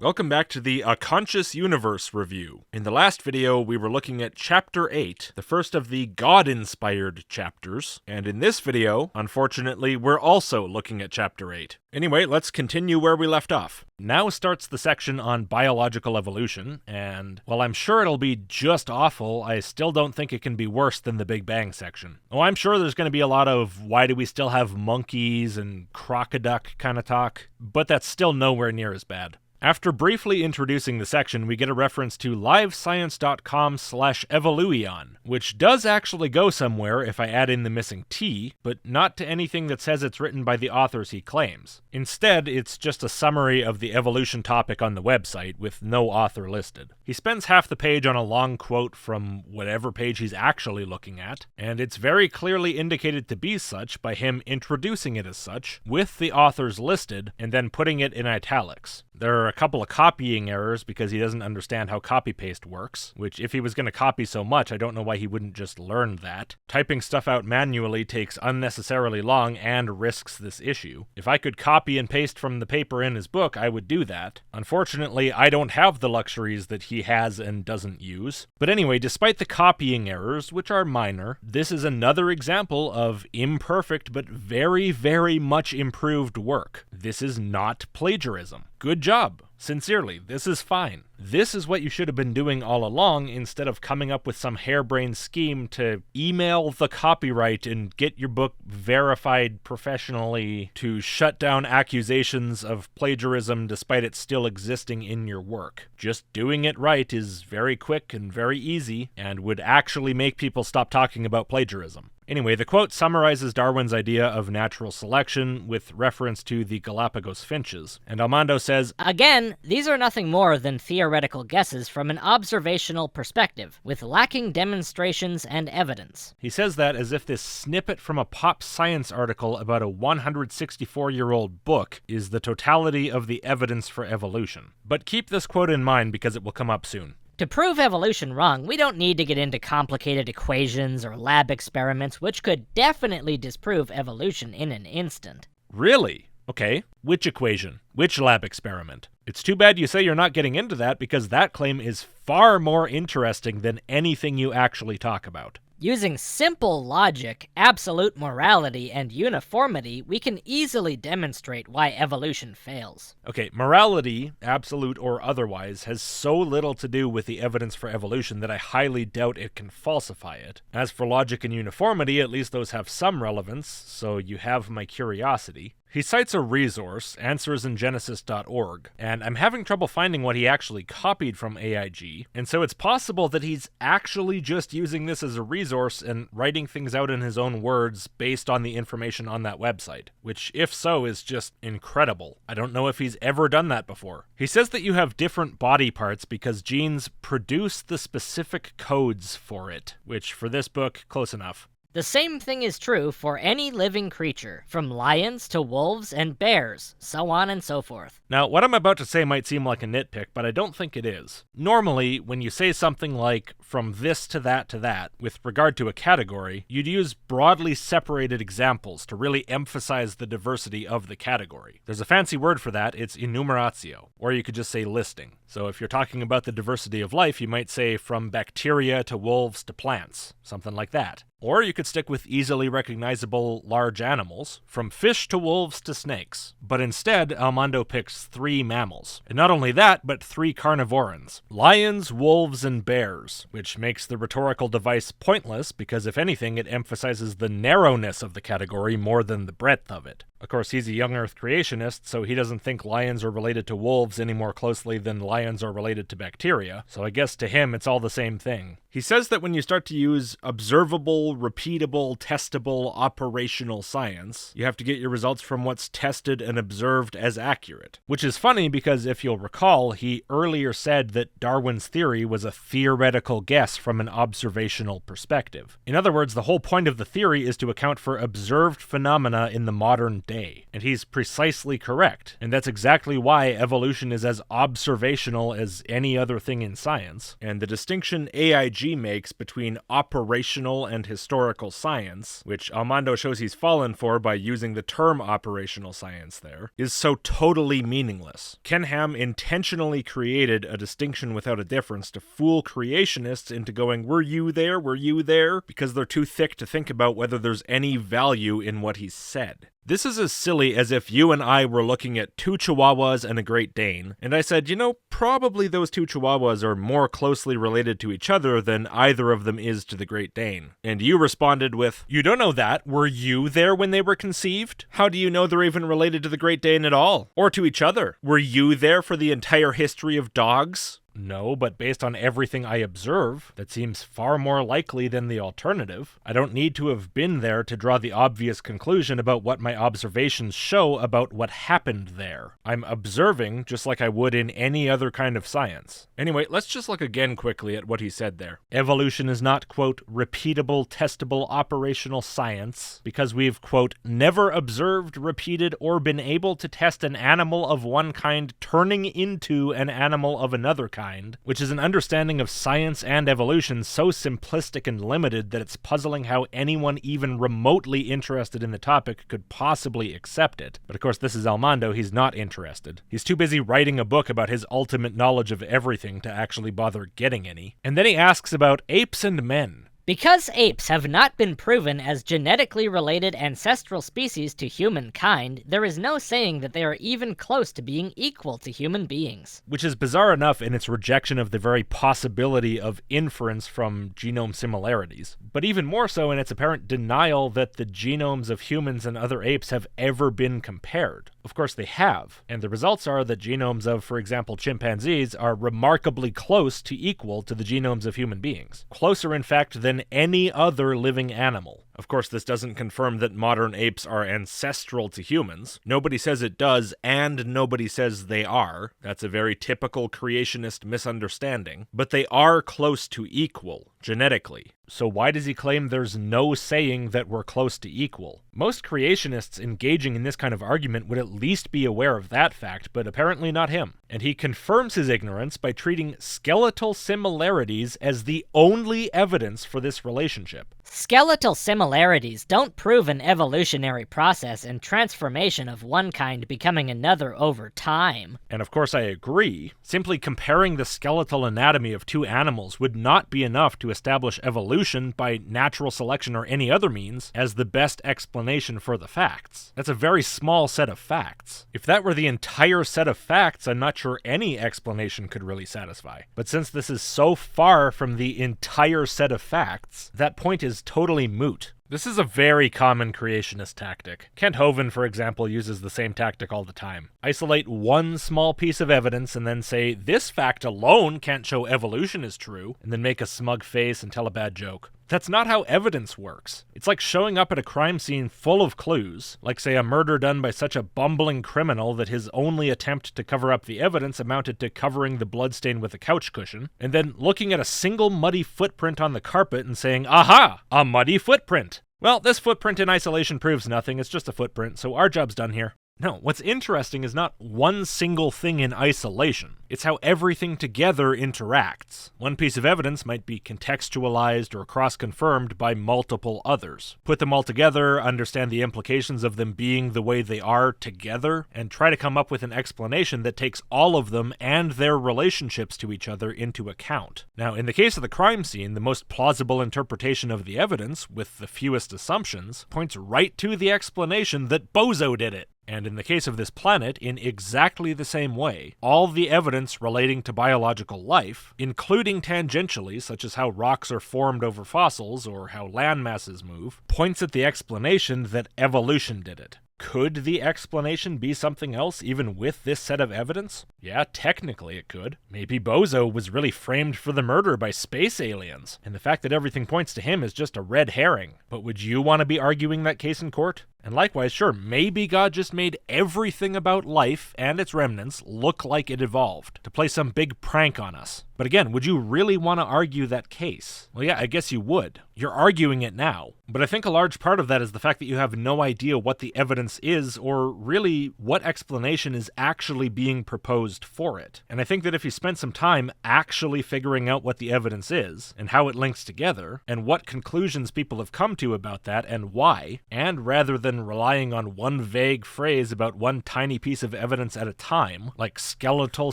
Welcome back to the A Conscious Universe review. In the last video, we were looking at Chapter 8, the first of the God-inspired chapters, and in this video, unfortunately, we're also looking at Chapter 8. Anyway, let's continue where we left off. Now starts the section on biological evolution, and while I'm sure it'll be just awful, I still don't think it can be worse than the Big Bang section. Oh, I'm sure there's going to be a lot of why do we still have monkeys and crocoduck kind of talk, but that's still nowhere near as bad. After briefly introducing the section, we get a reference to livescience.com/evoluion, which does actually go somewhere if I add in the missing T, but not to anything that says it's written by the authors he claims. Instead, it's just a summary of the evolution topic on the website, with no author listed. He spends half the page on a long quote from whatever page he's actually looking at, and it's very clearly indicated to be such by him introducing it as such, with the authors listed, and then putting it in italics. There are a couple of copying errors because he doesn't understand how copy-paste works, which if he was going to copy so much, I don't know why he wouldn't just learn that. Typing stuff out manually takes unnecessarily long and risks this issue. If I could copy and paste from the paper in his book, I would do that. Unfortunately, I don't have the luxuries that he has and doesn't use. But anyway, despite the copying errors, which are minor, this is another example of imperfect but very, very much improved work. This is not plagiarism. Good job. Sincerely, this is fine. This is what you should have been doing all along instead of coming up with some harebrained scheme to email the copyright and get your book verified professionally to shut down accusations of plagiarism despite it still existing in your work. Just doing it right is very quick and very easy and would actually make people stop talking about plagiarism. Anyway, the quote summarizes Darwin's idea of natural selection with reference to the Galapagos finches, and Almando says, "Again, these are nothing more than theoretical guesses from an observational perspective, with lacking demonstrations and evidence." He says that as if this snippet from a pop science article about a 164-year-old book is the totality of the evidence for evolution. But keep this quote in mind because it will come up soon. To prove evolution wrong, we don't need to get into complicated equations or lab experiments, which could definitely disprove evolution in an instant. Really? Okay. Which equation? Which lab experiment? It's too bad you say you're not getting into that because that claim is far more interesting than anything you actually talk about. Using simple logic, absolute morality, and uniformity, we can easily demonstrate why evolution fails. Okay, morality, absolute or otherwise, has so little to do with the evidence for evolution that I highly doubt it can falsify it. As for logic and uniformity, at least those have some relevance, so you have my curiosity. He cites a resource, answersingenesis.org, and I'm having trouble finding what he actually copied from AIG, and so it's possible that he's actually just using this as a resource and writing things out in his own words based on the information on that website, which, if so, is just incredible. I don't know if he's ever done that before. He says that you have different body parts because genes produce the specific codes for it, which, for this book, close enough. The same thing is true for any living creature, from lions to wolves and bears, so on and so forth. Now, what I'm about to say might seem like a nitpick, but I don't think it is. Normally, when you say something like, from this to that, with regard to a category, you'd use broadly separated examples to really emphasize the diversity of the category. There's a fancy word for that, it's enumeratio, or you could just say listing. So if you're talking about the diversity of life, you might say from bacteria to wolves to plants, something like that. Or you could stick with easily recognizable large animals, from fish to wolves to snakes. But instead, Almando picks 3 mammals. And not only that, but 3 carnivorans. Lions, wolves, and bears, which makes the rhetorical device pointless because if anything, it emphasizes the narrowness of the category more than the breadth of it. Of course, he's a young Earth creationist, so he doesn't think lions are related to wolves any more closely than lions are related to bacteria, so I guess to him it's all the same thing. He says that when you start to use observable, repeatable, testable, operational science, you have to get your results from what's tested and observed as accurate. Which is funny because if you'll recall, he earlier said that Darwin's theory was a theoretical guess from an observational perspective. In other words, the whole point of the theory is to account for observed phenomena in the modern day. And he's precisely correct. And that's exactly why evolution is as observational as any other thing in science. And the distinction AIG makes between operational and historical science, which Almando shows he's fallen for by using the term operational science there, is so totally meaningless. Ken Ham intentionally created a distinction without a difference to fool creationists into going, were you there? Were you there? Because they're too thick to think about whether there's any value in what he said. This is as silly as if you and I were looking at two Chihuahuas and a Great Dane, and I said, probably those two Chihuahuas are more closely related to each other than either of them is to the Great Dane. And you responded with, you don't know that. Were you there when they were conceived? How do you know they're even related to the Great Dane at all? Or to each other? Were you there for the entire history of dogs? No, but based on everything I observe, that seems far more likely than the alternative. I don't need to have been there to draw the obvious conclusion about what my observations show about what happened there. I'm observing just like I would in any other kind of science. Anyway, let's just look again quickly at what he said there. Evolution is not, quote, repeatable, testable, operational science, because we've, quote, never observed, repeated, or been able to test an animal of one kind turning into an animal of another kind, which is an understanding of science and evolution so simplistic and limited that it's puzzling how anyone even remotely interested in the topic could possibly accept it. But of course, this is Almando, he's not interested. He's too busy writing a book about his ultimate knowledge of everything to actually bother getting any. And then he asks about apes and men. Because apes have not been proven as genetically related ancestral species to humankind, there is no saying that they are even close to being equal to human beings. Which is bizarre enough in its rejection of the very possibility of inference from genome similarities, but even more so in its apparent denial that the genomes of humans and other apes have ever been compared. Of course they have, and the results are that genomes of, for example, chimpanzees are remarkably close to equal to the genomes of human beings. Closer, in fact, than any other living animal. Of course, this doesn't confirm that modern apes are ancestral to humans. Nobody says it does, and nobody says they are. That's a very typical creationist misunderstanding. But they are close to equal, genetically. So why does he claim there's no saying that we're close to equal? Most creationists engaging in this kind of argument would at least be aware of that fact, but apparently not him. And he confirms his ignorance by treating skeletal similarities as the only evidence for this relationship. Skeletal similarities don't prove an evolutionary process and transformation of one kind becoming another over time. And of course I agree. Simply comparing the skeletal anatomy of two animals would not be enough to establish evolution by natural selection or any other means as the best explanation for the facts. That's a very small set of facts. If that were the entire set of facts, I'm not sure any explanation could really satisfy. But since this is so far from the entire set of facts, that point is totally moot. This is a very common creationist tactic. Kent Hovind, for example, uses the same tactic all the time. Isolate one small piece of evidence and then say, this fact alone can't show evolution is true, and then make a smug face and tell a bad joke. That's not how evidence works. It's like showing up at a crime scene full of clues, like say a murder done by such a bumbling criminal that his only attempt to cover up the evidence amounted to covering the bloodstain with a couch cushion, and then looking at a single muddy footprint on the carpet and saying, aha, a muddy footprint. Well, this footprint in isolation proves nothing, it's just a footprint, so our job's done here. No, what's interesting is not one single thing in isolation. It's how everything together interacts. One piece of evidence might be contextualized or cross-confirmed by multiple others. Put them all together, understand the implications of them being the way they are together, and try to come up with an explanation that takes all of them and their relationships to each other into account. Now, in the case of the crime scene, the most plausible interpretation of the evidence, with the fewest assumptions, points right to the explanation that Bozo did it. And in the case of this planet, in exactly the same way, all the evidence relating to biological life, including tangentially, such as how rocks are formed over fossils or how land masses move, points at the explanation that evolution did it. Could the explanation be something else even with this set of evidence? Yeah, technically it could. Maybe Bozo was really framed for the murder by space aliens, and the fact that everything points to him is just a red herring. But would you want to be arguing that case in court? And likewise, sure, maybe God just made everything about life and its remnants look like it evolved, to play some big prank on us. But again, would you really want to argue that case? Well, yeah, I guess you would. You're arguing it now. But I think a large part of that is the fact that you have no idea what the evidence is, or really what explanation is actually being proposed for it. And I think that if you spent some time actually figuring out what the evidence is, and how it links together, and what conclusions people have come to about that, and why, and rather than relying on one vague phrase about one tiny piece of evidence at a time, like skeletal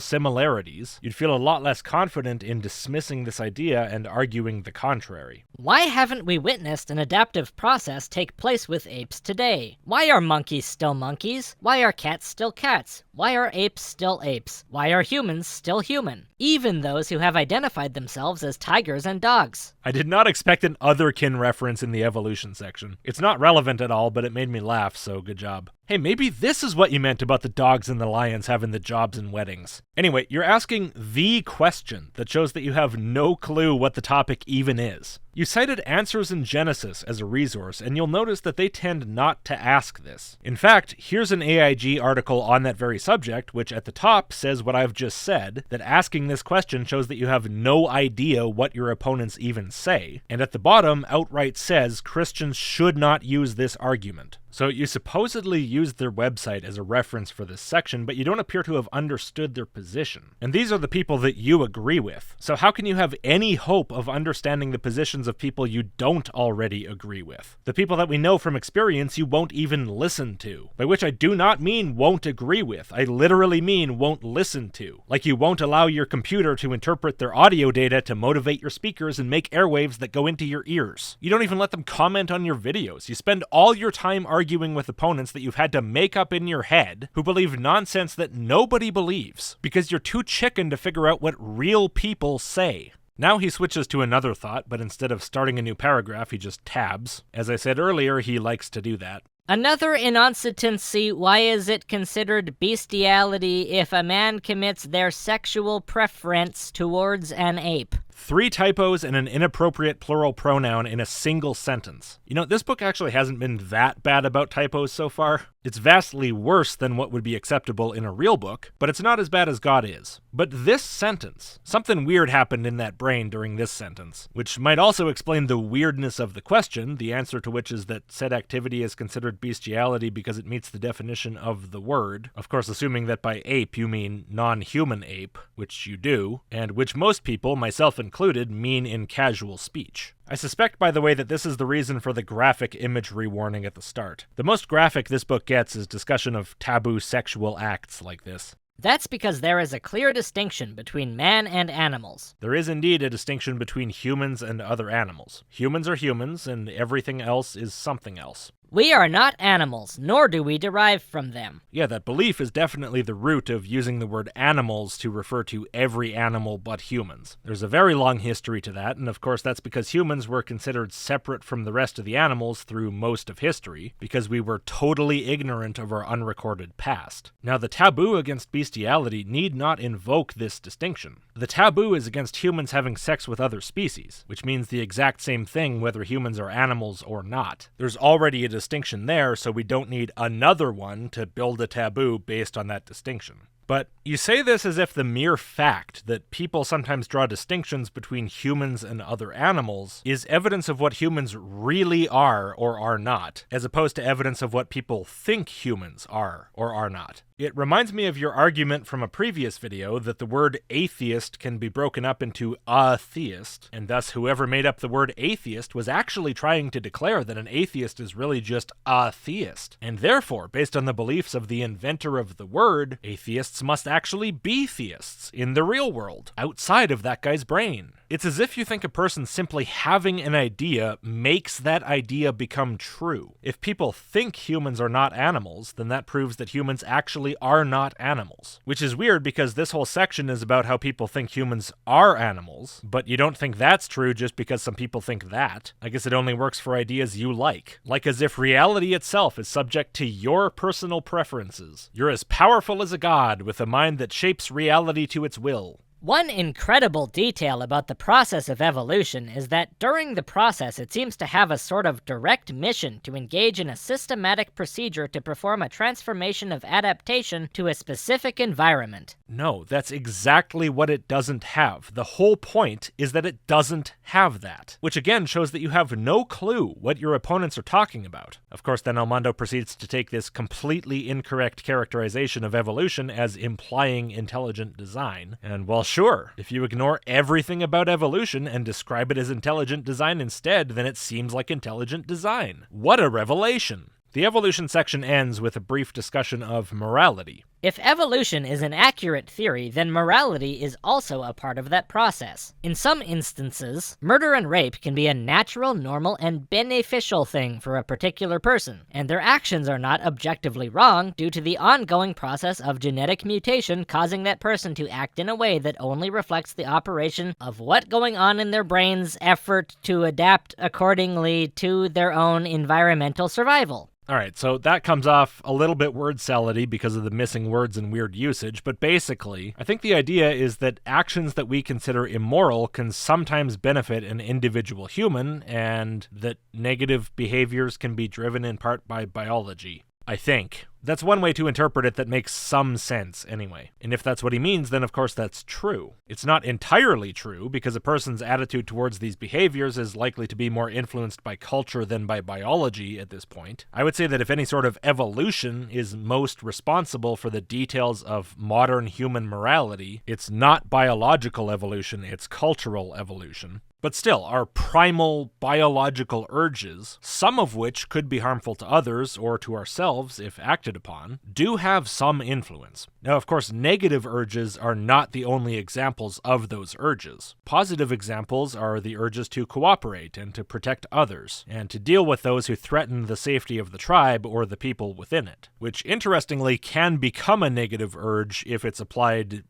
similarities, you'd feel a lot less confident in dismissing this idea and arguing the contrary. Why haven't we witnessed an adaptive process take place with apes today? Why are monkeys still monkeys? Why are cats still cats? Why are apes still apes? Why are humans still human? Even those who have identified themselves as tigers and dogs. I did not expect an otherkin reference in the evolution section. It's not relevant at all, but it made me laugh, so good job. Hey, maybe this is what you meant about the dogs and the lions having the jobs and weddings. Anyway, you're asking the question that shows that you have no clue what the topic even is. You cited Answers in Genesis as a resource, and you'll notice that they tend not to ask this. In fact, here's an AIG article on that very subject, which at the top says what I've just said, that asking this question shows that you have no idea what your opponents even say, and at the bottom outright says Christians should not use this argument. So you supposedly used their website as a reference for this section, but you don't appear to have understood their position. And these are the people that you agree with. So how can you have any hope of understanding the positions of people you don't already agree with? The people that we know from experience you won't even listen to. By which I do not mean won't agree with. I literally mean won't listen to. Like you won't allow your computer to interpret their audio data to motivate your speakers and make airwaves that go into your ears. You don't even let them comment on your videos. You spend all your time arguing with opponents that you've had to make up in your head who believe nonsense that nobody believes because you're too chicken to figure out what real people say. Now he switches to another thought, but instead of starting a new paragraph, he just tabs. As I said earlier, he likes to do that. Another inconsistency, why is it considered bestiality if a man commits their sexual preference towards an ape? 3 typos and an inappropriate plural pronoun in a single sentence. You know, this book actually hasn't been that bad about typos so far. It's vastly worse than what would be acceptable in a real book, but it's not as bad as God is. But this sentence, something weird happened in that brain during this sentence, which might also explain the weirdness of the question, the answer to which is that said activity is considered bestiality because it meets the definition of the word. Of course, assuming that by ape you mean non-human ape, which you do, and which most people, myself included, mean in casual speech. I suspect, by the way, that this is the reason for the graphic imagery warning at the start. The most graphic this book gets is discussion of taboo sexual acts like this. That's because there is a clear distinction between man and animals. There is indeed a distinction between humans and other animals. Humans are humans, and everything else is something else. We are not animals, nor do we derive from them. Yeah, that belief is definitely the root of using the word animals to refer to every animal but humans. There's a very long history to that, and of course that's because humans were considered separate from the rest of the animals through most of history, because we were totally ignorant of our unrecorded past. Now, the taboo against bestiality need not invoke this distinction. The taboo is against humans having sex with other species, which means the exact same thing whether humans are animals or not. There's already a distinction there, so we don't need another one to build a taboo based on that distinction. But you say this as if the mere fact that people sometimes draw distinctions between humans and other animals is evidence of what humans really are or are not, as opposed to evidence of what people think humans are or are not. It reminds me of your argument from a previous video that the word atheist can be broken up into a theist, and thus whoever made up the word atheist was actually trying to declare that an atheist is really just a theist. And therefore, based on the beliefs of the inventor of the word, atheists must actually be theists in the real world, outside of that guy's brain. It's as if you think a person simply having an idea makes that idea become true. If people think humans are not animals, then that proves that humans actually are not animals. Which is weird because this whole section is about how people think humans are animals, but you don't think that's true just because some people think that. I guess it only works for ideas you like. Like as if reality itself is subject to your personal preferences. You're as powerful as a god with a mind that shapes reality to its will. One incredible detail about the process of evolution is that during the process it seems to have a sort of direct mission to engage in a systematic procedure to perform a transformation of adaptation to a specific environment. No, that's exactly what it doesn't have. The whole point is that it doesn't have that, which again shows that you have no clue what your opponents are talking about. Of course, then Almando proceeds to take this completely incorrect characterization of evolution as implying intelligent design, and well, sure, if you ignore everything about evolution and describe it as intelligent design instead, then it seems like intelligent design. What a revelation! The evolution section ends with a brief discussion of morality. If evolution is an accurate theory, then morality is also a part of that process. In some instances, murder and rape can be a natural, normal, and beneficial thing for a particular person, and their actions are not objectively wrong due to the ongoing process of genetic mutation causing that person to act in a way that only reflects the operation of what going on in their brain's effort to adapt accordingly to their own environmental survival. Alright, so that comes off a little bit word salady because of the missing words and weird usage, but basically, I think the idea is that actions that we consider immoral can sometimes benefit an individual human, and that negative behaviors can be driven in part by biology. I think. That's one way to interpret it that makes some sense, anyway. And if that's what he means, then of course that's true. It's not entirely true, because a person's attitude towards these behaviors is likely to be more influenced by culture than by biology at this point. I would say that if any sort of evolution is most responsible for the details of modern human morality, it's not biological evolution, it's cultural evolution. But still, our primal biological urges, some of which could be harmful to others or to ourselves if acted upon, do have some influence. Now, of course, negative urges are not the only examples of those urges. Positive examples are the urges to cooperate and to protect others, and to deal with those who threaten the safety of the tribe or the people within it, which interestingly can become a negative urge if it's applied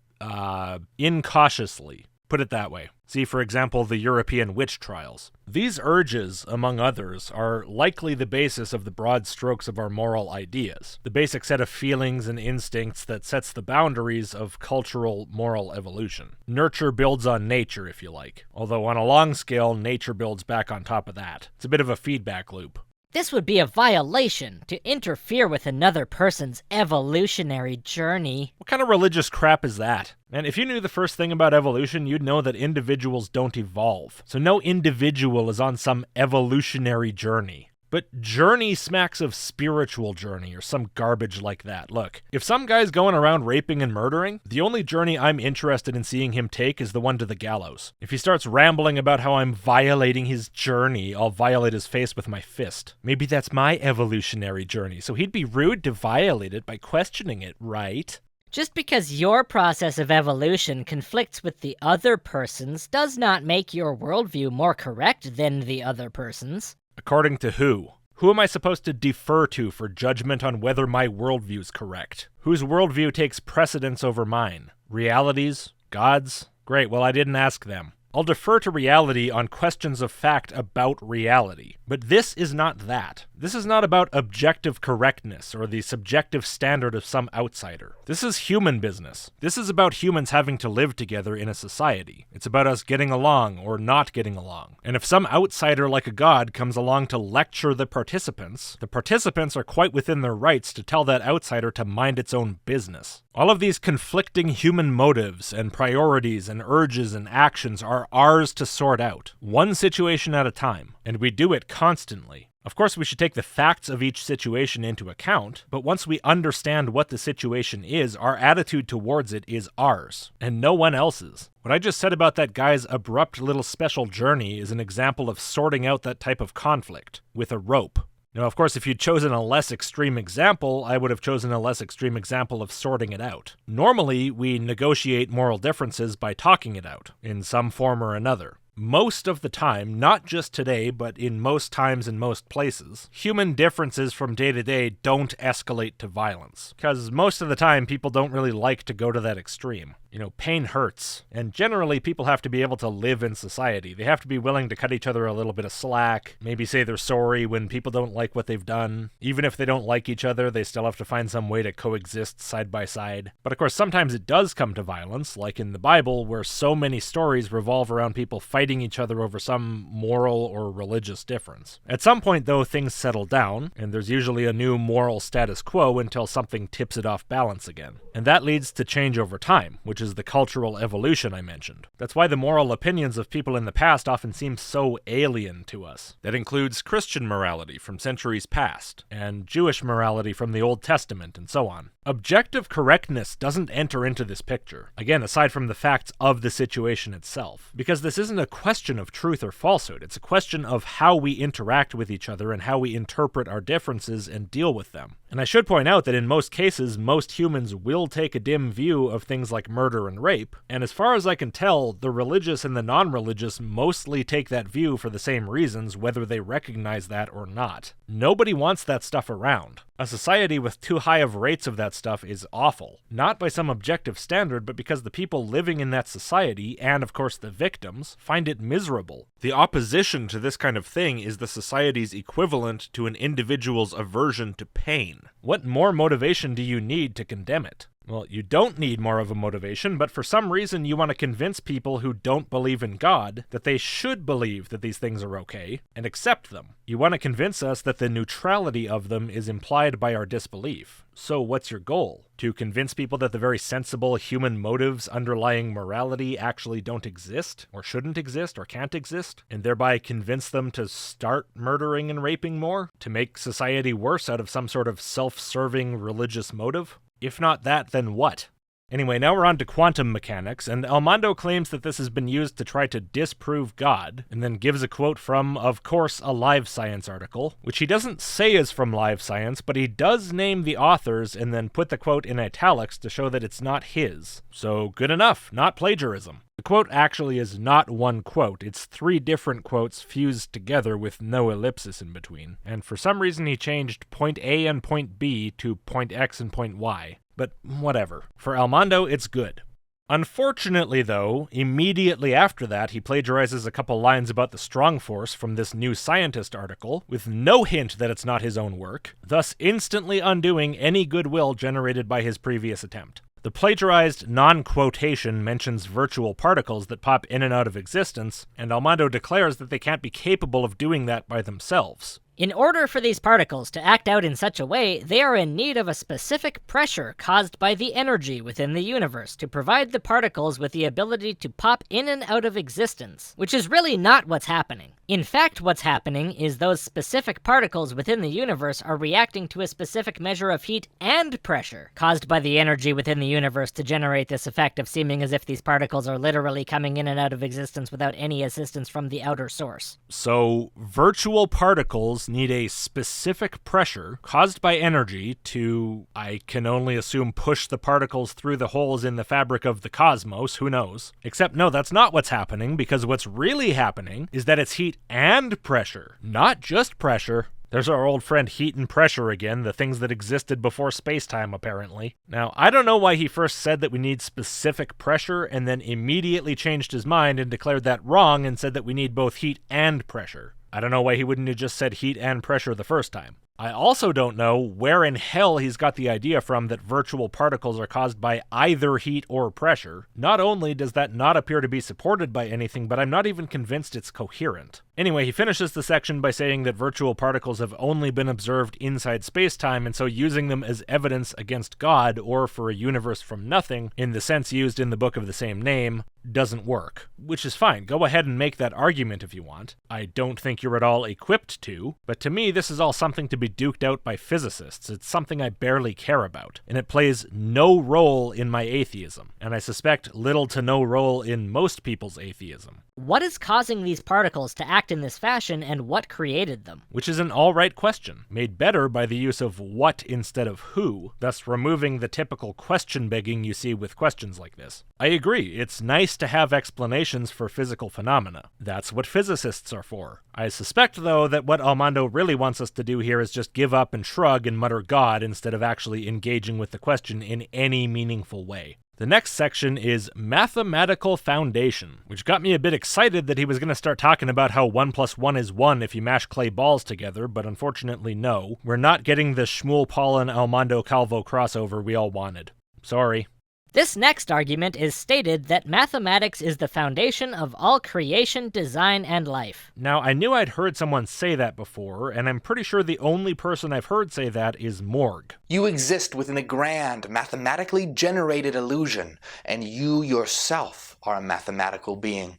incautiously. Put it that way. See, for example, the European witch trials. These urges, among others, are likely the basis of the broad strokes of our moral ideas, the basic set of feelings and instincts that sets the boundaries of cultural moral evolution. Nurture builds on nature, if you like, although on a long scale, nature builds back on top of that. It's a bit of a feedback loop. This would be a violation to interfere with another person's evolutionary journey. What kind of religious crap is that? And if you knew the first thing about evolution, you'd know that individuals don't evolve. So no individual is on some evolutionary journey. But journey smacks of spiritual journey or some garbage like that. Look, if some guy's going around raping and murdering, the only journey I'm interested in seeing him take is the one to the gallows. If he starts rambling about how I'm violating his journey, I'll violate his face with my fist. Maybe that's my evolutionary journey, so he'd be rude to violate it by questioning it, right? Just because your process of evolution conflicts with the other person's does not make your worldview more correct than the other person's. According to who? Who am I supposed to defer to for judgment on whether my worldview's correct? Whose worldview takes precedence over mine? Realities? Gods? Great, well I didn't ask them. I'll defer to reality on questions of fact about reality. But this is not that. This is not about objective correctness or the subjective standard of some outsider. This is human business. This is about humans having to live together in a society. It's about us getting along or not getting along. And if some outsider like a god comes along to lecture the participants are quite within their rights to tell that outsider to mind its own business. All of these conflicting human motives and priorities and urges and actions are ours to sort out, one situation at a time, and we do it constantly. Of course, we should take the facts of each situation into account, but once we understand what the situation is, our attitude towards it is ours, and no one else's. What I just said about that guy's abrupt little special journey is an example of sorting out that type of conflict, with a rope. Now, of course, if you'd chosen a less extreme example, I would have chosen a less extreme example of sorting it out. Normally, we negotiate moral differences by talking it out, in some form or another. Most of the time, not just today, but in most times and most places, human differences from day to day don't escalate to violence. Because most of the time, people don't really like to go to that extreme. Pain hurts, and generally people have to be able to live in society. They have to be willing to cut each other a little bit of slack, maybe say they're sorry when people don't like what they've done. Even if they don't like each other, they still have to find some way to coexist side by side. But of course, sometimes it does come to violence, like in the Bible, where so many stories revolve around people fighting each other over some moral or religious difference. At some point, though, things settle down, and there's usually a new moral status quo until something tips it off balance again. And that leads to change over time, which is the cultural evolution I mentioned. That's why the moral opinions of people in the past often seem so alien to us. That includes Christian morality from centuries past, and Jewish morality from the Old Testament, and so on. Objective correctness doesn't enter into this picture, again, aside from the facts of the situation itself, because this isn't a question of truth or falsehood, it's a question of how we interact with each other and how we interpret our differences and deal with them. And I should point out that in most cases, most humans will take a dim view of things like murder and rape, and as far as I can tell, the religious and the non-religious mostly take that view for the same reasons, whether they recognize that or not. Nobody wants that stuff around. A society with too high of rates of that stuff is awful. Not by some objective standard, but because the people living in that society, and of course the victims, find it miserable. The opposition to this kind of thing is the society's equivalent to an individual's aversion to pain. What more motivation do you need to condemn it? Well, you don't need more of a motivation, but for some reason you want to convince people who don't believe in God that they should believe that these things are okay and accept them. You want to convince us that the neutrality of them is implied by our disbelief. So what's your goal? To convince people that the very sensible human motives underlying morality actually don't exist, or shouldn't exist, or can't exist, and thereby convince them to start murdering and raping more? To make society worse out of some sort of self-serving religious motive? If not that, then what? Anyway, now we're on to quantum mechanics, and Almando claims that this has been used to try to disprove God, and then gives a quote from, of course, a Live Science article, which he doesn't say is from Live Science, but he does name the authors and then put the quote in italics to show that it's not his. So good enough, not plagiarism. The quote actually is not one quote, it's 3 different quotes fused together with no ellipsis in between, and for some reason he changed point A and point B to point X and point Y. But whatever. For Almando, it's good. Unfortunately, though, immediately after that, he plagiarizes a couple lines about the strong force from this New Scientist article, with no hint that it's not his own work, thus instantly undoing any goodwill generated by his previous attempt. The plagiarized non-quotation mentions virtual particles that pop in and out of existence, and Almando declares that they can't be capable of doing that by themselves. In order for these particles to act out in such a way, they are in need of a specific pressure caused by the energy within the universe to provide the particles with the ability to pop in and out of existence, which is really not what's happening. In fact, what's happening is those specific particles within the universe are reacting to a specific measure of heat and pressure caused by the energy within the universe to generate this effect of seeming as if these particles are literally coming in and out of existence without any assistance from the outer source. So, virtual particles need a specific pressure caused by energy to, I can only assume, push the particles through the holes in the fabric of the cosmos, who knows? Except no, that's not what's happening, because what's really happening is that it's heat and pressure, not just pressure. There's our old friend heat and pressure again, the things that existed before space-time, apparently. Now, I don't know why he first said that we need specific pressure and then immediately changed his mind and declared that wrong and said that we need both heat and pressure. I don't know why he wouldn't have just said heat and pressure the first time. I also don't know where in hell he's got the idea from that virtual particles are caused by either heat or pressure. Not only does that not appear to be supported by anything, but I'm not even convinced it's coherent. Anyway, he finishes the section by saying that virtual particles have only been observed inside space-time, and so using them as evidence against God, or for a universe from nothing, in the sense used in the book of the same name, doesn't work. Which is fine, go ahead and make that argument if you want. I don't think you're at all equipped to, but to me this is all something to be duked out by physicists. It's something I barely care about, and it plays no role in my atheism, and I suspect little to no role in most people's atheism. What is causing these particles to act in this fashion, and what created them? Which is an alright question, made better by the use of what instead of who, thus removing the typical question begging you see with questions like this. I agree, it's nice to have explanations for physical phenomena. That's what physicists are for. I suspect, though, that what Almando really wants us to do here is just give up and shrug and mutter God instead of actually engaging with the question in any meaningful way. The next section is Mathematical Foundation, which got me a bit excited that he was going to start talking about how 1 + 1 is 1 if you mash clay balls together, but unfortunately no. We're not getting the Shmuel Paul and Almando Calvo crossover we all wanted. Sorry. This next argument is stated that mathematics is the foundation of all creation, design, and life. Now, I knew I'd heard someone say that before, and I'm pretty sure the only person I've heard say that is Morg. You exist within a grand, mathematically generated illusion, and you yourself are a mathematical being.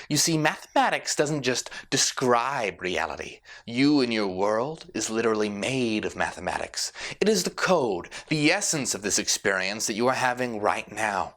You see, mathematics doesn't just describe reality. You and your world is literally made of mathematics. It is the code, the essence of this experience that you are having right now.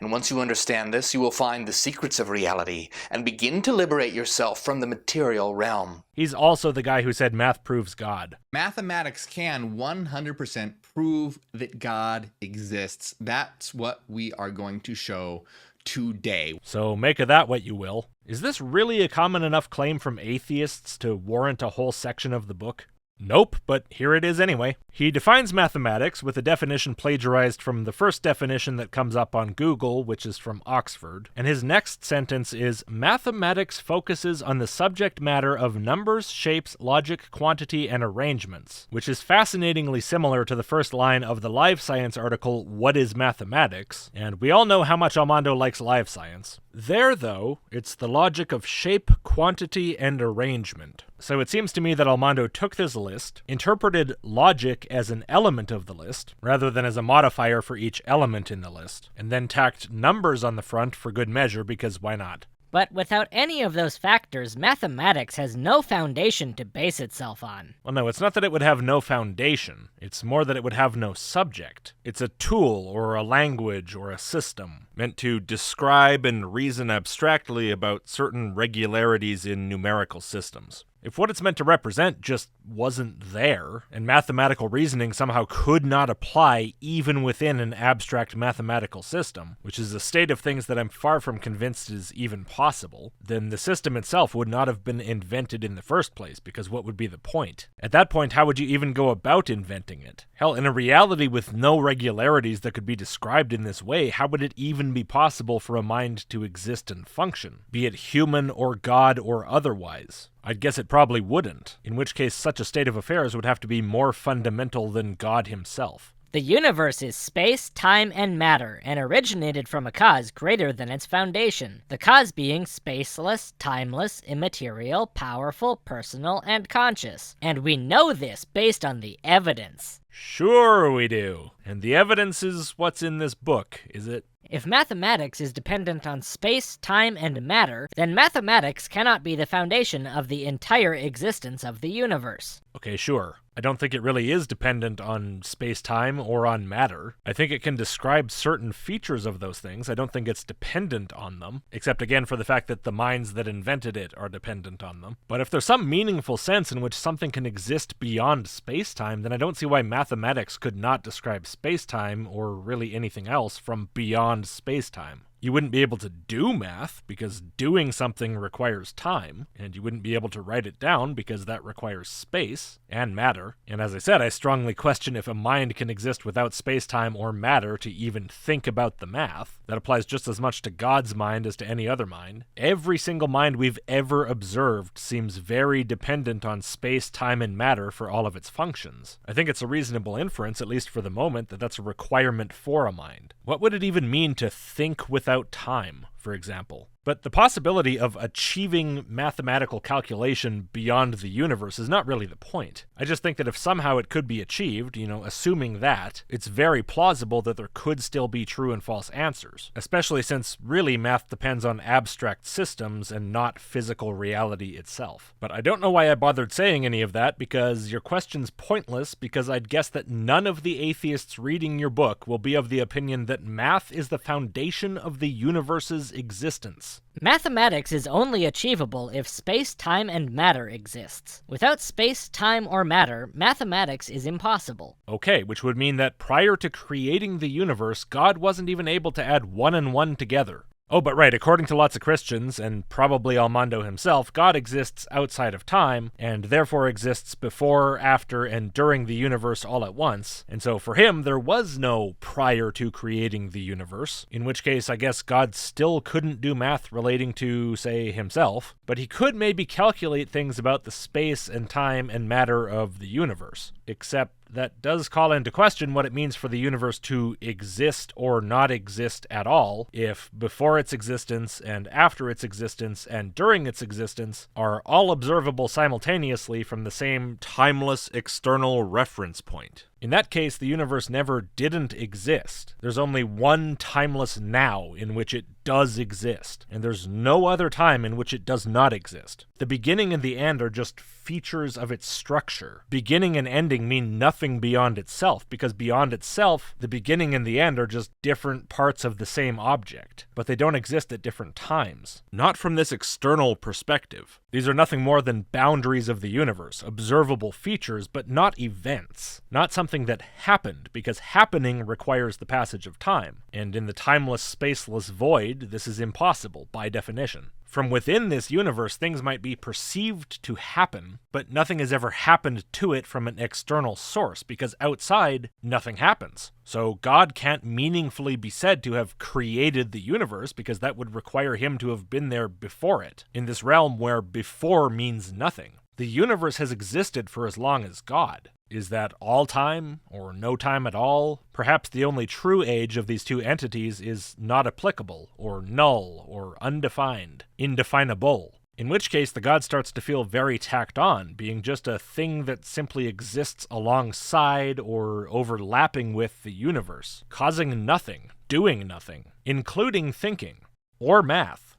And once you understand this, you will find the secrets of reality and begin to liberate yourself from the material realm. He's also the guy who said math proves God. Mathematics can 100% prove that God exists. That's what we are going to show today. So make of that what you will. Is this really a common enough claim from atheists to warrant a whole section of the book? Nope, but here it is anyway. He defines mathematics with a definition plagiarized from the first definition that comes up on Google, which is from Oxford, and his next sentence is, mathematics focuses on the subject matter of numbers, shapes, logic, quantity, and arrangements, which is fascinatingly similar to the first line of the Live Science article, What is Mathematics? And we all know how much Almando likes live science. There, though, it's the logic of shape, quantity, and arrangement. So it seems to me that Almando took this list, interpreted logic as an element of the list, rather than as a modifier for each element in the list, and then tacked numbers on the front for good measure, because why not? But without any of those factors, mathematics has no foundation to base itself on. Well, no, it's not that it would have no foundation. It's more that it would have no subject. It's a tool, or a language, or a system, meant to describe and reason abstractly about certain regularities in numerical systems. If what it's meant to represent just wasn't there, and mathematical reasoning somehow could not apply even within an abstract mathematical system, which is a state of things that I'm far from convinced is even possible, then the system itself would not have been invented in the first place, because what would be the point? At that point, how would you even go about inventing it? Hell, in a reality with no regularities that could be described in this way, how would it even be possible for a mind to exist and function, be it human or God or otherwise? I'd guess it probably wouldn't, in which case such a state of affairs would have to be more fundamental than God himself. The universe is space, time, and matter, and originated from a cause greater than its foundation. The cause being spaceless, timeless, immaterial, powerful, personal, and conscious. And we know this based on the evidence. Sure we do. And the evidence is what's in this book, is it? If mathematics is dependent on space, time, and matter, then mathematics cannot be the foundation of the entire existence of the universe. Okay, sure. I don't think it really is dependent on space-time or on matter. I think it can describe certain features of those things. I don't think it's dependent on them, except again for the fact that the minds that invented it are dependent on them. But if there's some meaningful sense in which something can exist beyond space-time, then I don't see why mathematics could not describe space-time or really anything else from beyond space-time. You wouldn't be able to do math, because doing something requires time, and you wouldn't be able to write it down, because that requires space and matter. And as I said, I strongly question if a mind can exist without space-time or matter to even think about the math. That applies just as much to God's mind as to any other mind. Every single mind we've ever observed seems very dependent on space, time, and matter for all of its functions. I think it's a reasonable inference, at least for the moment, that that's a requirement for a mind. What would it even mean to think without time, for example? But the possibility of achieving mathematical calculation beyond the universe is not really the point. I just think that if somehow it could be achieved, assuming that, it's very plausible that there could still be true and false answers, especially since really math depends on abstract systems and not physical reality itself. But I don't know why I bothered saying any of that, because your question's pointless, because I'd guess that none of the atheists reading your book will be of the opinion that math is the foundation of the universe's existence. Mathematics is only achievable if space, time, and matter exists. Without space, time, or matter, mathematics is impossible. Okay, which would mean that prior to creating the universe, God wasn't even able to add 1 and 1 together. Oh, but right, according to lots of Christians, and probably Almando himself, God exists outside of time, and therefore exists before, after, and during the universe all at once. And so for him, there was no prior to creating the universe, in which case I guess God still couldn't do math relating to, say, himself, but he could maybe calculate things about the space and time and matter of the universe. Except that does call into question what it means for the universe to exist or not exist at all, if before its existence and after its existence and during its existence are all observable simultaneously from the same timeless external reference point. In that case, the universe never didn't exist. There's only one timeless now in which it does exist, and there's no other time in which it does not exist. The beginning and the end are just features of its structure. Beginning and ending mean nothing beyond itself, because beyond itself, the beginning and the end are just different parts of the same object, but they don't exist at different times. Not from this external perspective. These are nothing more than boundaries of the universe, observable features, but not events. Not something that happened, because happening requires the passage of time, and in the timeless, spaceless void, this is impossible by definition. From within this universe, things might be perceived to happen, but nothing has ever happened to it from an external source, because outside, nothing happens. So God can't meaningfully be said to have created the universe, because that would require him to have been there before it, in this realm where before means nothing. The universe has existed for as long as God. Is that all time, or no time at all? Perhaps the only true age of these two entities is not applicable, or null, or undefined, indefinable. In which case, the God starts to feel very tacked on, being just a thing that simply exists alongside or overlapping with the universe, causing nothing, doing nothing, including thinking, or math.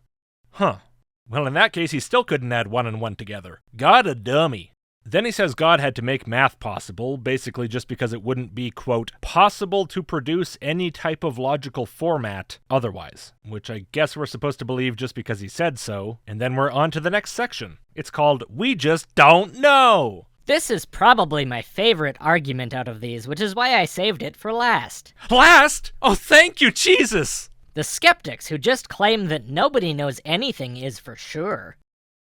Well, in that case, he still couldn't add 1 and 1 together. God a dummy. Then he says God had to make math possible, basically just because it wouldn't be, quote, possible to produce any type of logical format otherwise, which I guess we're supposed to believe just because he said so, and then we're on to the next section. It's called We Just Don't Know! This is probably my favorite argument out of these, which is why I saved it for last. Last? Oh, thank you, Jesus! The skeptics who just claim that nobody knows anything is for sure.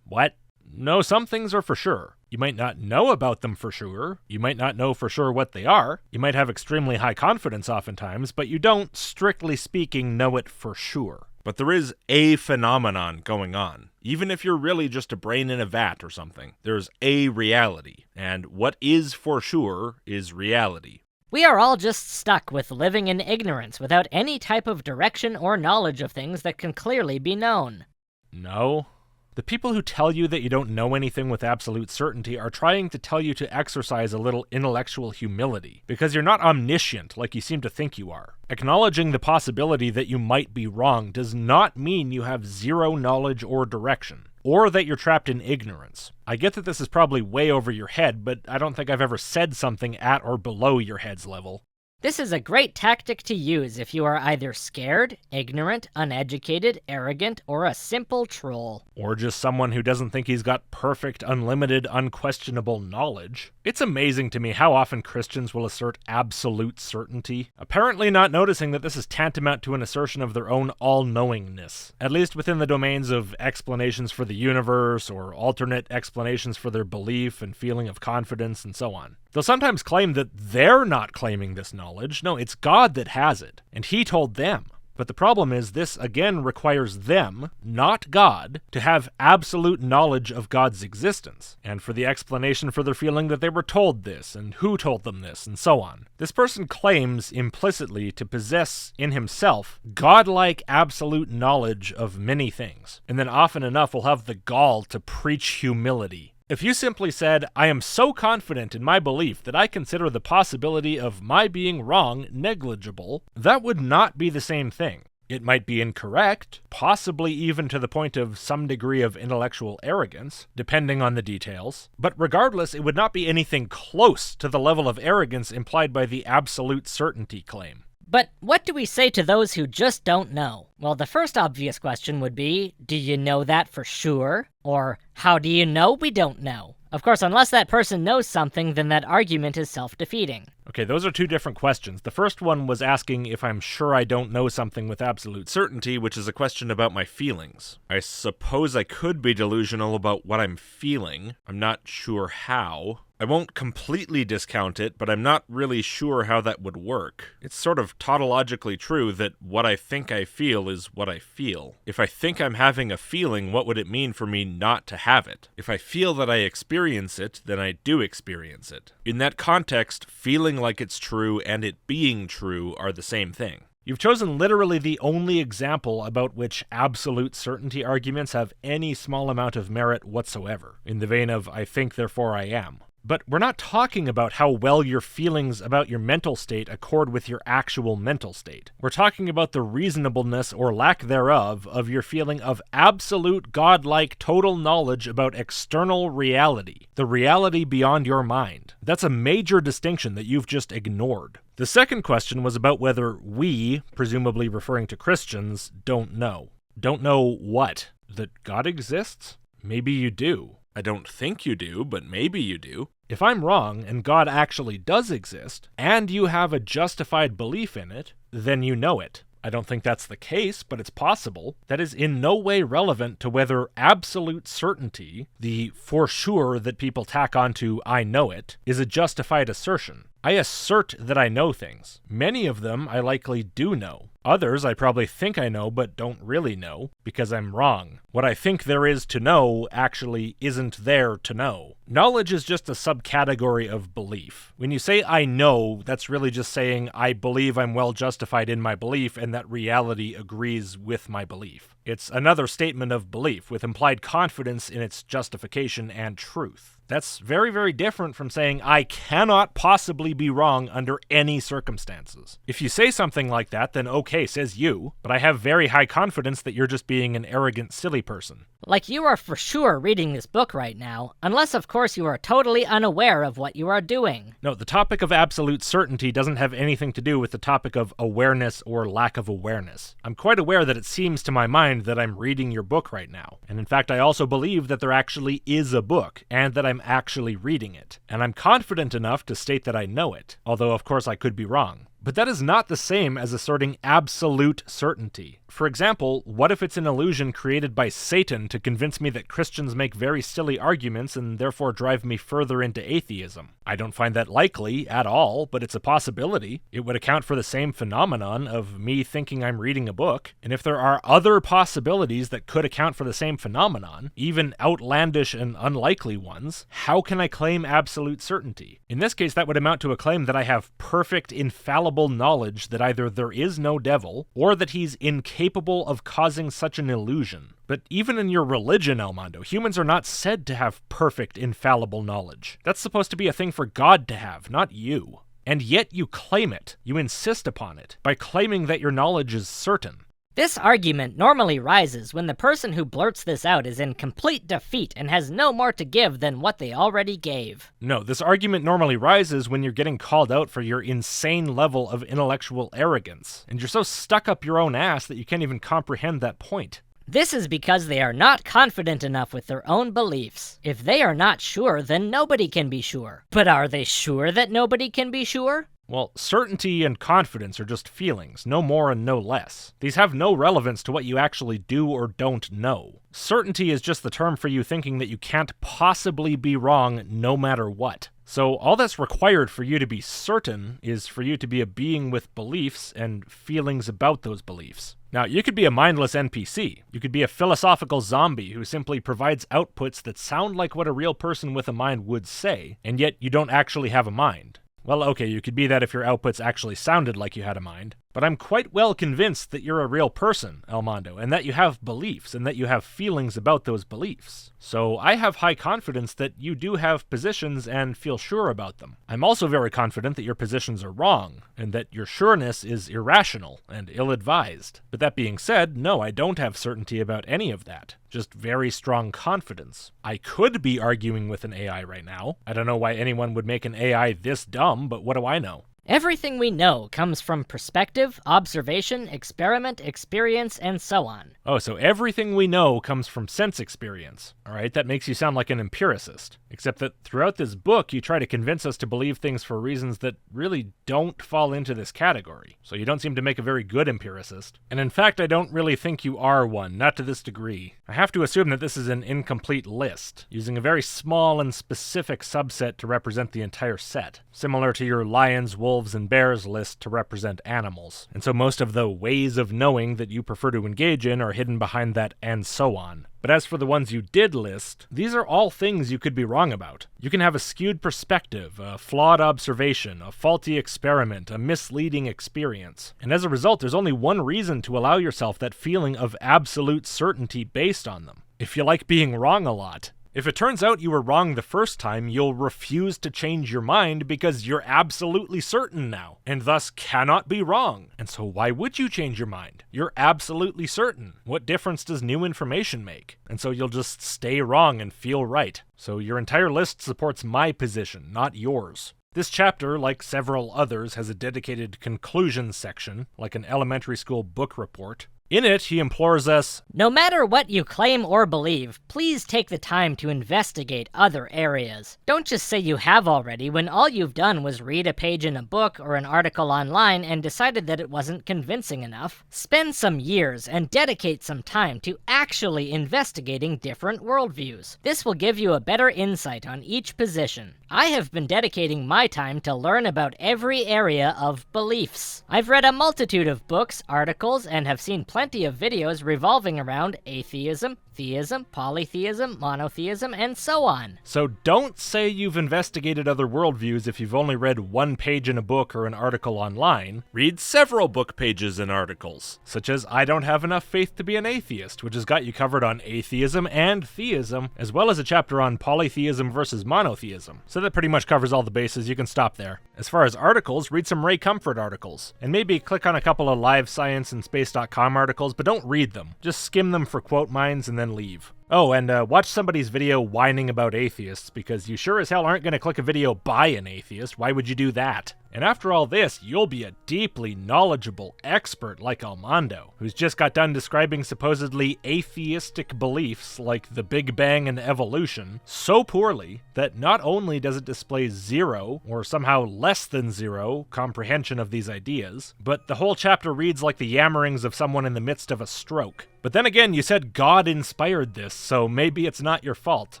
What? No, some things are for sure. You might not know about them for sure. You might not know for sure what they are. You might have extremely high confidence oftentimes, but you don't, strictly speaking, know it for sure. But there is a phenomenon going on. Even if you're really just a brain in a vat or something, there's a reality. And what is for sure is reality. We are all just stuck with living in ignorance without any type of direction or knowledge of things that can clearly be known. No. The people who tell you that you don't know anything with absolute certainty are trying to tell you to exercise a little intellectual humility, because you're not omniscient like you seem to think you are. Acknowledging the possibility that you might be wrong does not mean you have zero knowledge or direction, or that you're trapped in ignorance. I get that this is probably way over your head, but I don't think I've ever said something at or below your head's level. This is a great tactic to use if you are either scared, ignorant, uneducated, arrogant, or a simple troll. Or just someone who doesn't think he's got perfect, unlimited, unquestionable knowledge. It's amazing to me how often Christians will assert absolute certainty, apparently not noticing that this is tantamount to an assertion of their own all-knowingness, at least within the domains of explanations for the universe, or alternate explanations for their belief and feeling of confidence, and so on. They'll sometimes claim that they're not claiming this knowledge. No, it's God that has it, and he told them. But the problem is this again requires them, not God, to have absolute knowledge of God's existence, and for the explanation for their feeling that they were told this, and who told them this, and so on. This person claims implicitly to possess in himself godlike absolute knowledge of many things, and then often enough will have the gall to preach humility. If you simply said, I am so confident in my belief that I consider the possibility of my being wrong negligible, that would not be the same thing. It might be incorrect, possibly even to the point of some degree of intellectual arrogance, depending on the details, but regardless, it would not be anything close to the level of arrogance implied by the absolute certainty claim. But what do we say to those who just don't know? Well, the first obvious question would be, do you know that for sure? Or, how do you know we don't know? Of course, unless that person knows something, then that argument is self-defeating. Okay, those are two different questions. The first one was asking if I'm sure I don't know something with absolute certainty, which is a question about my feelings. I suppose I could be delusional about what I'm feeling. I'm not sure how. I won't completely discount it, but I'm not really sure how that would work. It's sort of tautologically true that what I think I feel is what I feel. If I think I'm having a feeling, what would it mean for me not to have it? If I feel that I experience it, then I do experience it. In that context, feeling like it's true and it being true are the same thing. You've chosen literally the only example about which absolute certainty arguments have any small amount of merit whatsoever, in the vein of I think, therefore I am. But we're not talking about how well your feelings about your mental state accord with your actual mental state. We're talking about the reasonableness or lack thereof of your feeling of absolute godlike total knowledge about external reality, the reality beyond your mind. That's a major distinction that you've just ignored. The second question was about whether we, presumably referring to Christians, don't know. Don't know what? That God exists? Maybe you do. I don't think you do, but maybe you do. If I'm wrong, and God actually does exist, and you have a justified belief in it, then you know it. I don't think that's the case, but it's possible. That is in no way relevant to whether absolute certainty, the for sure that people tack onto I know it, is a justified assertion. I assert that I know things. Many of them I likely do know. Others I probably think I know but don't really know, because I'm wrong. What I think there is to know actually isn't there to know. Knowledge is just a subcategory of belief. When you say I know, that's really just saying I believe I'm well justified in my belief and that reality agrees with my belief. It's another statement of belief with implied confidence in its justification and truth. That's very, very different from saying I cannot possibly be wrong under any circumstances. If you say something like that, then okay, says you, but I have very high confidence that you're just being an arrogant, silly person. Like you are for sure reading this book right now, unless of course you are totally unaware of what you are doing. No, the topic of absolute certainty doesn't have anything to do with the topic of awareness or lack of awareness. I'm quite aware that it seems to my mind that I'm reading your book right now. And in fact, I also believe that there actually is a book, and that I'm actually reading it. And I'm confident enough to state that I know it, although of course I could be wrong. But that is not the same as asserting absolute certainty. For example, what if it's an illusion created by Satan to convince me that Christians make very silly arguments and therefore drive me further into atheism? I don't find that likely at all, but it's a possibility. It would account for the same phenomenon of me thinking I'm reading a book. And if there are other possibilities that could account for the same phenomenon, even outlandish and unlikely ones, how can I claim absolute certainty? In this case, that would amount to a claim that I have perfect, infallible knowledge that either there is no devil, or that he's incapable of causing such an illusion. But even in your religion, Almando, humans are not said to have perfect, infallible knowledge. That's supposed to be a thing for God to have, not you. And yet you claim it. You insist upon it, by claiming that your knowledge is certain. This argument normally rises when the person who blurts this out is in complete defeat and has no more to give than what they already gave. No, this argument normally rises when you're getting called out for your insane level of intellectual arrogance, and you're so stuck up your own ass that you can't even comprehend that point. This is because they are not confident enough with their own beliefs. If they are not sure, then nobody can be sure. But are they sure that nobody can be sure? Well, certainty and confidence are just feelings, no more and no less. These have no relevance to what you actually do or don't know. Certainty is just the term for you thinking that you can't possibly be wrong no matter what. So all that's required for you to be certain is for you to be a being with beliefs and feelings about those beliefs. Now, you could be a mindless NPC. You could be a philosophical zombie who simply provides outputs that sound like what a real person with a mind would say, and yet you don't actually have a mind. Well, okay, you could be that if your outputs actually sounded like you had a mind, but I'm quite well convinced that you're a real person, Almando, and that you have beliefs, and that you have feelings about those beliefs. So I have high confidence that you do have positions and feel sure about them. I'm also very confident that your positions are wrong, and that your sureness is irrational and ill-advised. But that being said, no, I don't have certainty about any of that. Just very strong confidence. I could be arguing with an AI right now. I don't know why anyone would make an AI this dumb, but what do I know? Everything we know comes from perspective, observation, experiment, experience, and so on. Oh, so everything we know comes from sense experience. Alright, that makes you sound like an empiricist. Except that throughout this book, you try to convince us to believe things for reasons that really don't fall into this category. So you don't seem to make a very good empiricist. And in fact, I don't really think you are one, not to this degree. I have to assume that this is an incomplete list, using a very small and specific subset to represent the entire set, similar to your lions, wolves, and bears list to represent animals. And so most of the ways of knowing that you prefer to engage in are hidden behind that and so on. But as for the ones you did list, these are all things you could be wrong about. You can have a skewed perspective, a flawed observation, a faulty experiment, a misleading experience. And as a result, there's only one reason to allow yourself that feeling of absolute certainty based on them: if you like being wrong a lot. If it turns out you were wrong the first time, you'll refuse to change your mind because you're absolutely certain now, and thus cannot be wrong. And so why would you change your mind? You're absolutely certain. What difference does new information make? And so you'll just stay wrong and feel right. So your entire list supports my position, not yours. This chapter, like several others, has a dedicated conclusion section, like an elementary school book report. In it, he implores us, no matter what you claim or believe, please take the time to investigate other areas. Don't just say you have already when all you've done was read a page in a book or an article online and decided that it wasn't convincing enough. Spend some years and dedicate some time to actually investigating different worldviews. This will give you a better insight on each position. I have been dedicating my time to learn about every area of beliefs. I've read a multitude of books, articles, and have seen plenty of videos revolving around atheism, theism, polytheism, monotheism, and so on. So don't say you've investigated other worldviews if you've only read one page in a book or an article online. Read several book pages and articles, such as I Don't Have Enough Faith to Be an Atheist, which has got you covered on atheism and theism, as well as a chapter on polytheism versus monotheism. So that pretty much covers all the bases. You can stop there. As far as articles, read some Ray Comfort articles, and maybe click on a couple of Live Science and Space.com articles, but don't read them. Just skim them for quote mines and then leave. Oh, and watch somebody's video whining about atheists, because you sure as hell aren't going to click a video by an atheist. Why would you do that? And after all this, you'll be a deeply knowledgeable expert like Almando, who's just got done describing supposedly atheistic beliefs like the Big Bang and evolution so poorly that not only does it display zero, or somehow less than zero, comprehension of these ideas, but the whole chapter reads like the yammerings of someone in the midst of a stroke. But then again, you said God inspired this, so maybe it's not your fault.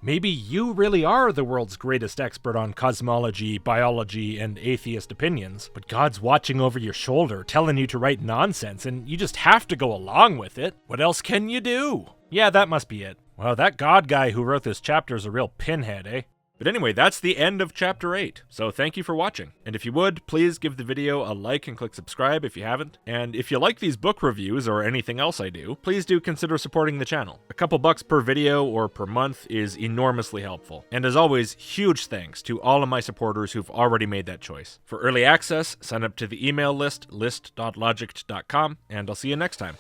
Maybe you really are the world's greatest expert on cosmology, biology, and atheist opinions, but God's watching over your shoulder, telling you to write nonsense, and you just have to go along with it. What else can you do? Yeah, that must be it. Well, that God guy who wrote this chapter is a real pinhead, eh? But anyway, that's the end of Chapter 8, so thank you for watching. And if you would, please give the video a like and click subscribe if you haven't. And if you like these book reviews or anything else I do, please do consider supporting the channel. A couple bucks per video or per month is enormously helpful. And as always, huge thanks to all of my supporters who've already made that choice. For early access, sign up to the email list, list.logicked.com, and I'll see you next time.